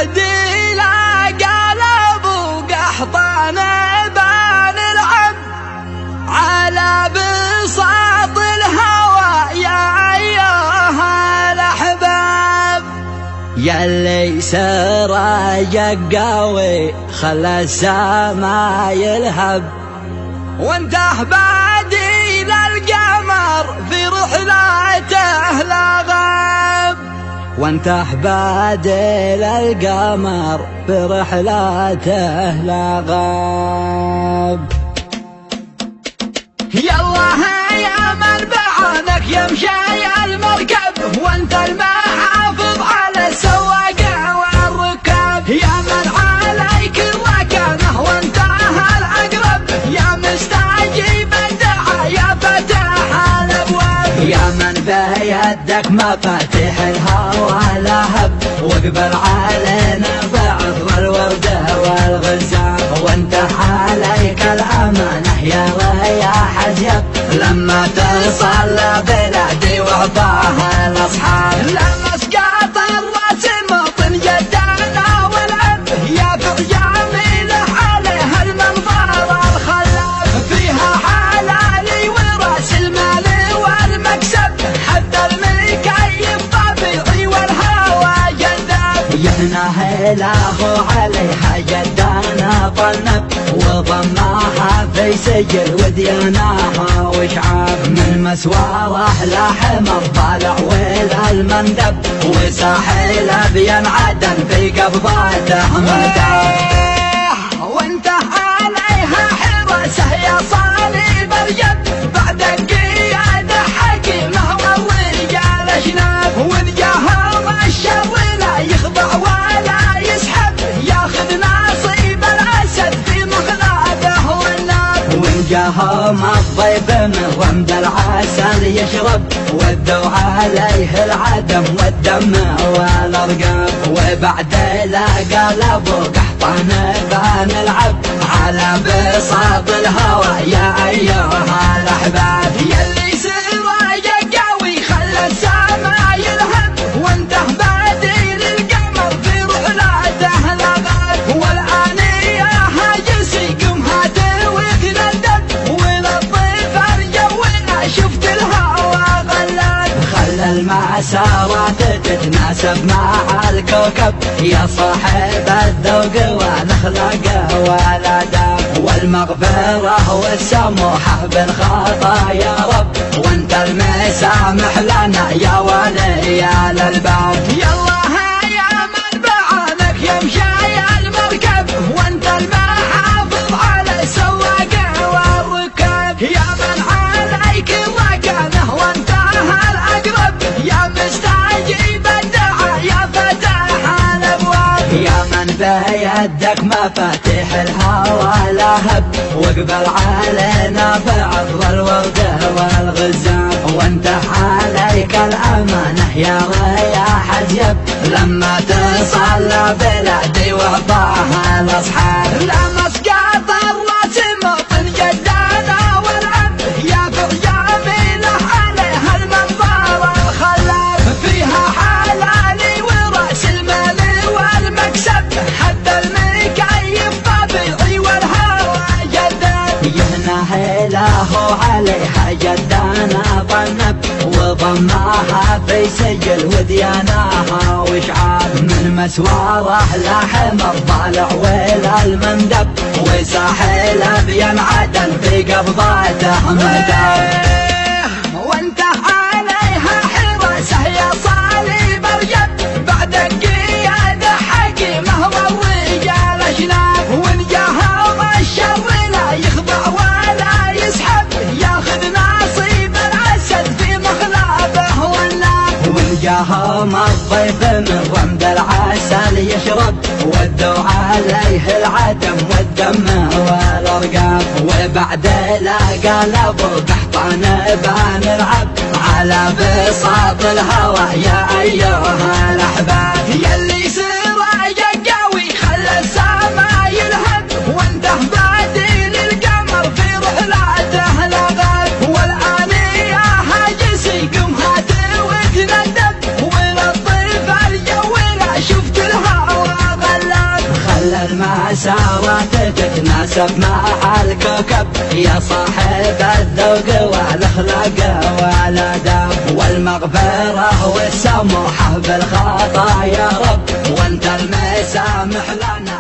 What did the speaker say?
بعدي لا قلب وقحطان بان العب على بساط الهوى يا أيها الأحباب. ياللي سراجك قوي خلى السما يلهب وانته بادي للقمر في رحلاته لا غاب. وانته بادي للقمر في رحلاته لا غاب. يالله يا من بعانك يمشي المركب وانت المحافظ على السواقة والركاب. يا من عليك الركنة وانت الأقرب يا مستجيب الدعاء يا فتح الأبواب. يا من بيدك مفاتيح الهوى لهب واقبل علينا بعض الوردة والغزال. وانت عليك الأمانة يا رياح الجب لما تصل بلادي وعطاها الأصحاب. لما سقط الراس مطن جدانا والعب يا جميل عليها المنظر الخلاب. فيها حلالي وراس المال والمكسب حتى المكيف طبيعي والهوى جذاب. يهنى إله عليها جدانا طنب وضماها في سجل ودياناها وشعاب. من مسواره لحم الضالع ويل المندب وساحل بينعدن في قبضاته مداب. وانت عليها حراسه يا صليب الجب بعد قياده حكيمه والرجال اشناب. وذجاهم الشر لا يخضع ولا يسحب ياخذ نصيب الاسد في مخلاده والناب. وجاهم الضيف من رمد العسل يشرب ودوا عليه العدم والدم والارقام. وبعد لا قلبوا قحطان بان العب على بساط الهوى يا ايها الاحباب. يلي سراجك قوي خلى السما يلهب وانته بادي للقمر في رحلاته لغاب. والان يا هاجسي قم هات وتندب وللطيف الجونا شفت الهوى غلاب. خلى المسارات تتناسب مع الكوكب يا صاحب الذوق والاخلاق والاداب. والمغفرة والسموحة بالخطا يا رب وانت المسامح لنا يا ولي الالباب. يالله يا من بعانك يمشي المركب وانت المحافظ على السواقة والركاب. يا من عليك الركنة وانت الأقرب يا مستجيب الدعاء يا فتح الأبواب. يا من بيدك مفاتيح الهوى لهب واقبل علينا بعض الوردة والغزال. وانت عليك الأمانة يا رياح الجب لما تصل بلادي وعطاها الأصحاب. لما سقط الراس مطن جدانا والعب يا جميل عليها المنظر الخلاب. فيها حلالي وراس المال والمكسب حتى المكيف طبيعي والهوى جذاب. يهنى إله عليها جدانا طنب وضماها في سجل ودياناها وشعاب. من مسواره لحم الضالع ويل المندب وساحل بينعدن في قبضاته مداب. وانت عليها حراسه يا صليب الجب بعد قياده حكيمه والرجال اشناب. وذجاهم الشر لا يخضع ولا يسحب ياخذ نصيب الاسد في مخلابه والناب. وجاهم الضيف من رمد العسل يشرب ودوا عليه العدم والدم والارقام. وبعد لا قلبوا قحطان بان العب على بساط الهوى يا ايها الاحباب. يلي سراجك قوي خلى السما يلهب وانته بادي للقمر في رحلاته لغاب. والان يا هاجسي قم هات وتندب وللطيف الجونا شفت الهوى صفات تتناسب مع الكوكب، يا صاحب الذوق والاخلاق والاداب والمغفرة والسموحة بالخطايا رب، وانت المسامح لنا.